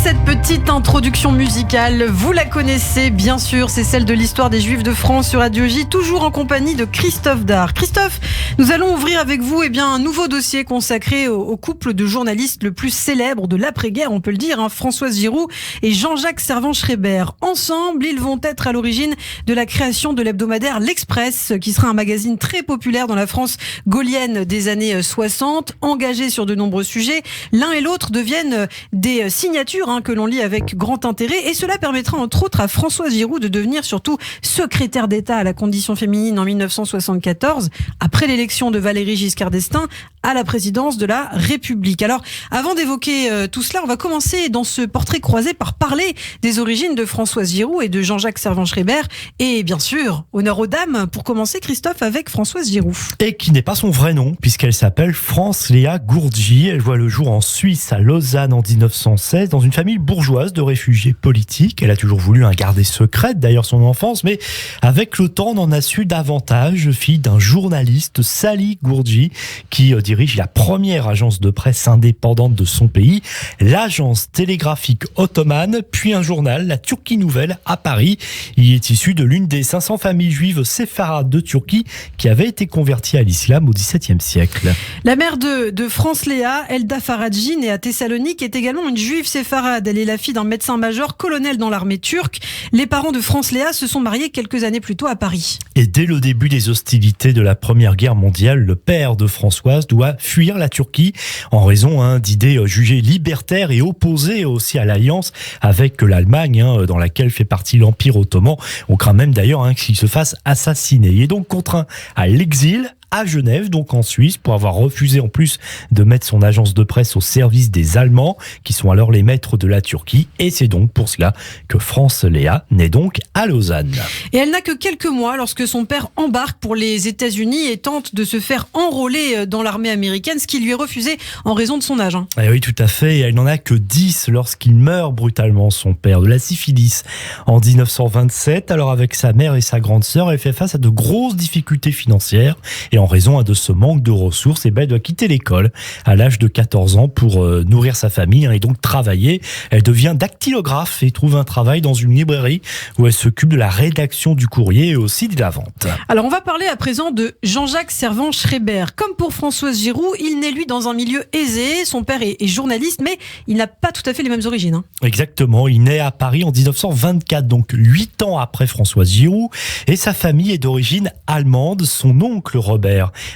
cette petite introduction musicale, vous la connaissez bien sûr, c'est celle de l'histoire des Juifs de France sur Radio J, toujours en compagnie de Christophe Dard. Christophe, nous allons ouvrir avec vous un nouveau dossier consacré au couple de journalistes le plus célèbre de l'après-guerre, on peut le dire, Françoise Giroud et Jean-Jacques Servan-Schreiber. Ensemble, ils vont être à l'origine de la création de l'hebdomadaire L'Express, qui sera un magazine très populaire dans la France gaulienne des années 60, engagé sur de nombreux sujets. L'un et l'autre deviennent des signatures que l'on lit avec grand intérêt, et cela permettra entre autres à Françoise Giroud de devenir surtout secrétaire d'État à la condition féminine en 1974, après l'élection de Valéry Giscard d'Estaing à la présidence de la République. Alors, avant d'évoquer tout cela, on va commencer dans ce portrait croisé par parler des origines de Françoise Giroud et de Jean-Jacques Servan-Schreiber, et bien sûr, honneur aux dames, pour commencer, Christophe, avec Françoise Giroud. Et qui n'est pas son vrai nom, puisqu'elle s'appelle France Léa Gourdji. Elle voit le jour en Suisse, à Lausanne, en 1916, dans une famille bourgeoise de réfugiés politiques. Elle a toujours voulu garder secrète, d'ailleurs, son enfance, mais avec le temps, on en a su davantage, fille d'un journaliste, Sali Gourdji, qui dirige la première agence de presse indépendante de son pays, l'agence télégraphique ottomane, puis un journal, la Turquie Nouvelle, à Paris. Il est issu de l'une des 500 familles juives séfarades de Turquie qui avaient été converties à l'islam au XVIIe siècle. La mère de France Léa, Elda Faradji, née à Thessalonique, est également une juive séfarade. Elle est la fille d'un médecin-major, colonel dans l'armée turque. Les parents de France Léa se sont mariés quelques années plus tôt à Paris. Et dès le début des hostilités de la Première Guerre mondiale, le père de Françoise doit fuir la Turquie en raison d'idées jugées libertaires et opposées aussi à l'alliance avec l'Allemagne, dans laquelle fait partie l'Empire ottoman. On craint même d'ailleurs qu'il se fasse assassiner. Il est donc contraint à l'exil à Genève, donc en Suisse, pour avoir refusé en plus de mettre son agence de presse au service des Allemands, qui sont alors les maîtres de la Turquie. Et c'est donc pour cela que France Léa naît donc à Lausanne. Et elle n'a que quelques mois lorsque son père embarque pour les États-Unis et tente de se faire enrôler dans l'armée américaine, ce qui lui est refusé en raison de son âge. Et oui, tout à fait. Et elle n'en a que 10 lorsqu'il meurt brutalement, son père, de la syphilis, en 1927. Alors avec sa mère et sa grande sœur, elle fait face à de grosses difficultés financières. Et en raison de ce manque de ressources, elle doit quitter l'école à l'âge de 14 ans pour nourrir sa famille et donc travailler. Elle devient dactylographe et trouve un travail dans une librairie où elle s'occupe de la rédaction du courrier et aussi de la vente. Alors on va parler à présent de Jean-Jacques Servan-Schreiber. Comme pour Françoise Giroud, il naît lui dans un milieu aisé. Son père est journaliste, mais il n'a pas tout à fait les mêmes origines. Exactement, il naît à Paris en 1924, donc 8 ans après Françoise Giroud, et sa famille est d'origine allemande. Son oncle Robert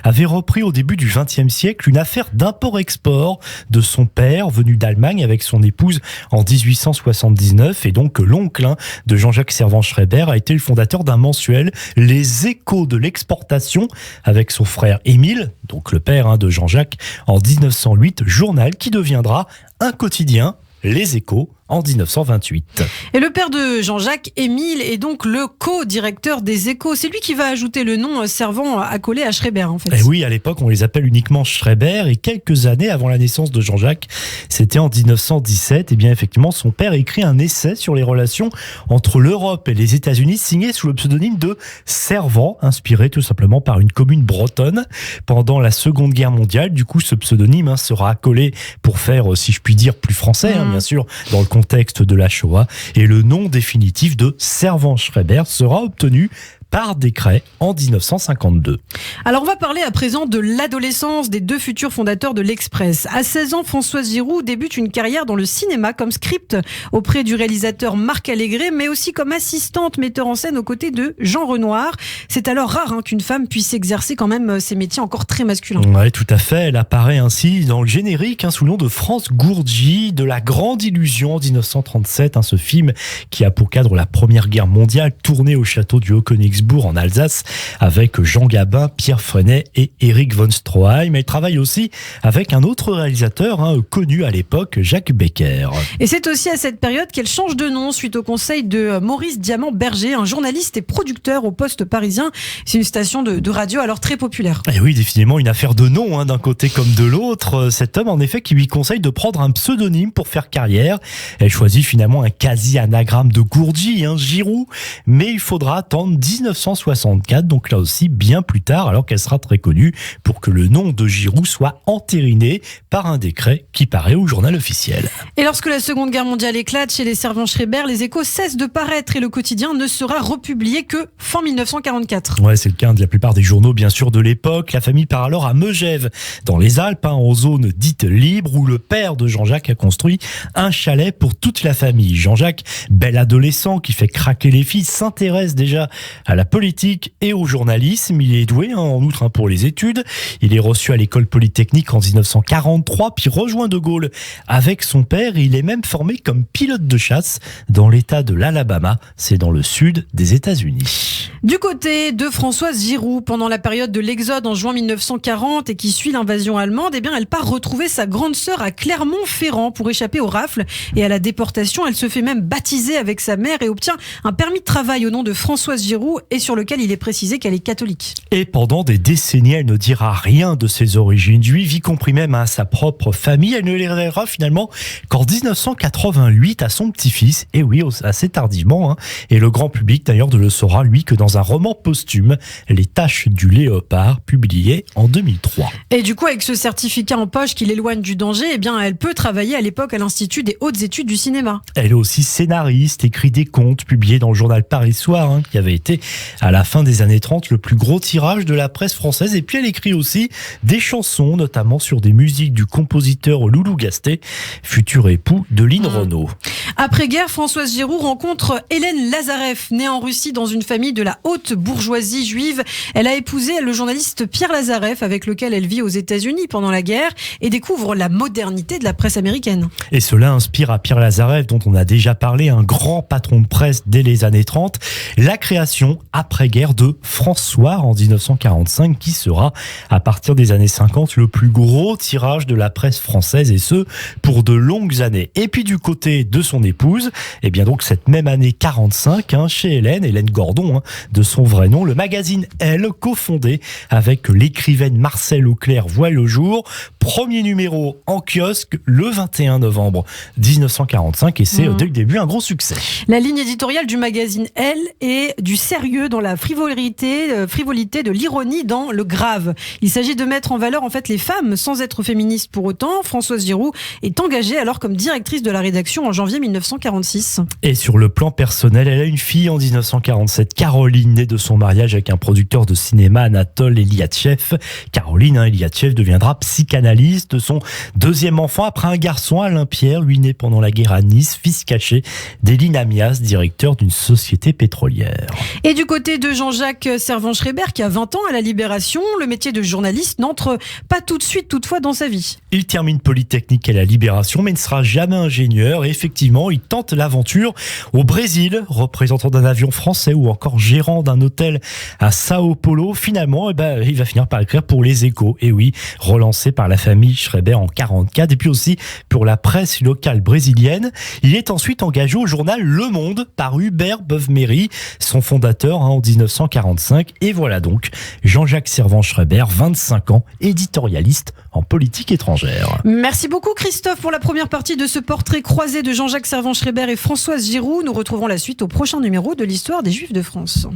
avait repris au début du XXe siècle une affaire d'import-export de son père venu d'Allemagne avec son épouse en 1879, et donc l'oncle de Jean-Jacques Servan-Schreiber a été le fondateur d'un mensuel, Les Échos de l'exportation, avec son frère Émile, donc le père de Jean-Jacques, en 1908, journal qui deviendra un quotidien, Les Échos, en 1928. Et le père de Jean-Jacques, Émile, est donc le co-directeur des Échos. C'est lui qui va ajouter le nom Servan accolé à Schreiber, en fait. Et oui, à l'époque, on les appelle uniquement Schreiber, et quelques années avant la naissance de Jean-Jacques, c'était en 1917, et bien effectivement, son père écrit un essai sur les relations entre l'Europe et les États-Unis, signé sous le pseudonyme de Servan, inspiré tout simplement par une commune bretonne. Pendant la Seconde Guerre mondiale, du coup, ce pseudonyme sera accolé pour faire, si je puis dire, plus français, bien sûr, dans le contexte de la Shoah, et le nom définitif de Servan-Schreiber sera obtenu par décret en 1952. Alors on va parler à présent de l'adolescence des deux futurs fondateurs de l'Express. À 16 ans, Françoise Giroud débute une carrière dans le cinéma comme script auprès du réalisateur Marc Allégret, mais aussi comme assistante metteur en scène aux côtés de Jean Renoir. C'est alors rare qu'une femme puisse exercer quand même ces métiers encore très masculins. Oui, tout à fait. Elle apparaît ainsi dans le générique sous le nom de France Gourdji de La Grande Illusion en 1937, ce film qui a pour cadre la Première Guerre mondiale, tourné au château du Haut-Königsbourg en Alsace avec Jean Gabin, Pierre Freinet et Eric von Stroheim. Elle travaille aussi avec un autre réalisateur connu à l'époque, Jacques Becker. Et c'est aussi à cette période qu'elle change de nom suite au conseil de Maurice Diamant-Berger, un journaliste et producteur au Poste parisien. C'est une station de radio alors très populaire. Et oui, définitivement une affaire de nom d'un côté comme de l'autre. Cet homme en effet qui lui conseille de prendre un pseudonyme pour faire carrière. Elle choisit finalement un quasi-anagramme de Gourdji, Giroud, mais il faudra attendre 19 1964, donc là aussi bien plus tard, alors qu'elle sera très connue pour que le nom de Giroud soit entériné par un décret qui paraît au journal officiel. Et lorsque la Seconde Guerre mondiale éclate chez les Servan-Schreiber, les Échos cessent de paraître et le quotidien ne sera republié que fin 1944. Ouais, c'est le cas de la plupart des journaux, bien sûr, de l'époque. La famille part alors à Megève, dans les Alpes, en zone dite libre, où le père de Jean-Jacques a construit un chalet pour toute la famille. Jean-Jacques, bel adolescent qui fait craquer les filles, s'intéresse déjà à la politique et au journalisme. Il est doué, en outre, pour les études. Il est reçu à l'école polytechnique en 1943, puis rejoint De Gaulle avec son père. Il est même formé comme pilote de chasse dans l'état de l'Alabama. C'est dans le sud des États-Unis. Du côté de Françoise Giroud, pendant la période de l'exode en juin 1940 et qui suit l'invasion allemande, elle part retrouver sa grande sœur à Clermont-Ferrand pour échapper aux rafles et à la déportation. Elle se fait même baptiser avec sa mère et obtient un permis de travail au nom de Françoise Giroud et sur lequel il est précisé qu'elle est catholique. Et pendant des décennies, elle ne dira rien de ses origines juives, y compris même à sa propre famille. Elle ne les révélera finalement qu'en 1988 à son petit-fils, et oui, assez tardivement. Et le grand public d'ailleurs ne le saura, lui, que dans un roman posthume, Les Taches du Léopard, publié en 2003. Et du coup, avec ce certificat en poche qui l'éloigne du danger, elle peut travailler à l'époque à l'Institut des hautes études du cinéma. Elle est aussi scénariste, écrit des contes publiés dans le journal Paris Soir, qui avait été à la fin des années 30 le plus gros tirage de la presse française. Et puis elle écrit aussi des chansons, notamment sur des musiques du compositeur Loulou Gastet, futur époux de Lynn Renaud. Après-guerre, Françoise Giroud rencontre Hélène Lazarev, née en Russie dans une famille de la haute bourgeoisie juive. Elle a épousé le journaliste Pierre Lazarev, avec lequel elle vit aux États-Unis pendant la guerre et découvre la modernité de la presse américaine. Et cela inspire à Pierre Lazarev, dont on a déjà parlé, un grand patron de presse dès les années 30, la création après-guerre de François en 1945, qui sera, à partir des années 50, le plus gros tirage de la presse française, et ce, pour de longues années. Et puis du côté de son épouse, donc cette même année 45, chez Hélène Gordon, de son vrai nom, le magazine Elle, cofondé avec l'écrivaine Marcelle Auclair, voit le jour. Premier numéro en kiosque le 21 novembre 1945, et c'est dès le début un gros succès. La ligne éditoriale du magazine Elle est du sérieux dans la frivolité de l'ironie dans le grave. Il s'agit de mettre en valeur les femmes sans être féministe pour autant. Françoise Giroud est engagée alors comme directrice de la rédaction en janvier 1946. Et sur le plan personnel, elle a une fille en 1947, Caroline, née de son mariage avec un producteur de cinéma, Anatole Eliatchev. Caroline Eliatchev deviendra psychanalyste de son deuxième enfant après un garçon, Alain Pierre, lui né pendant la guerre à Nice, fils caché d'Éline Amias, directeur d'une société pétrolière. Et du côté de Jean-Jacques Servan-Schreiber, qui a 20 ans à la Libération, le métier de journaliste n'entre pas tout de suite toutefois dans sa vie. Il termine Polytechnique à la Libération, mais ne sera jamais ingénieur. Et effectivement, il tente l'aventure au Brésil, représentant d'un avion français ou encore gérant d'un hôtel à Sao Paulo. Finalement, il va finir par écrire pour les Échos. Et oui, relancé par la famille Schreiber en 44, et puis aussi pour la presse locale brésilienne. Il est ensuite engagé au journal Le Monde par Hubert Beuve-Méry, son fondateur en 1945. Et voilà donc Jean-Jacques Servan-Schreiber, 25 ans, éditorialiste en politique étrangère. Merci beaucoup Christophe pour la première partie de ce portrait croisé de Jean-Jacques Servan-Schreiber et Françoise Giroud. Nous retrouverons la suite au prochain numéro de l'Histoire des Juifs de France.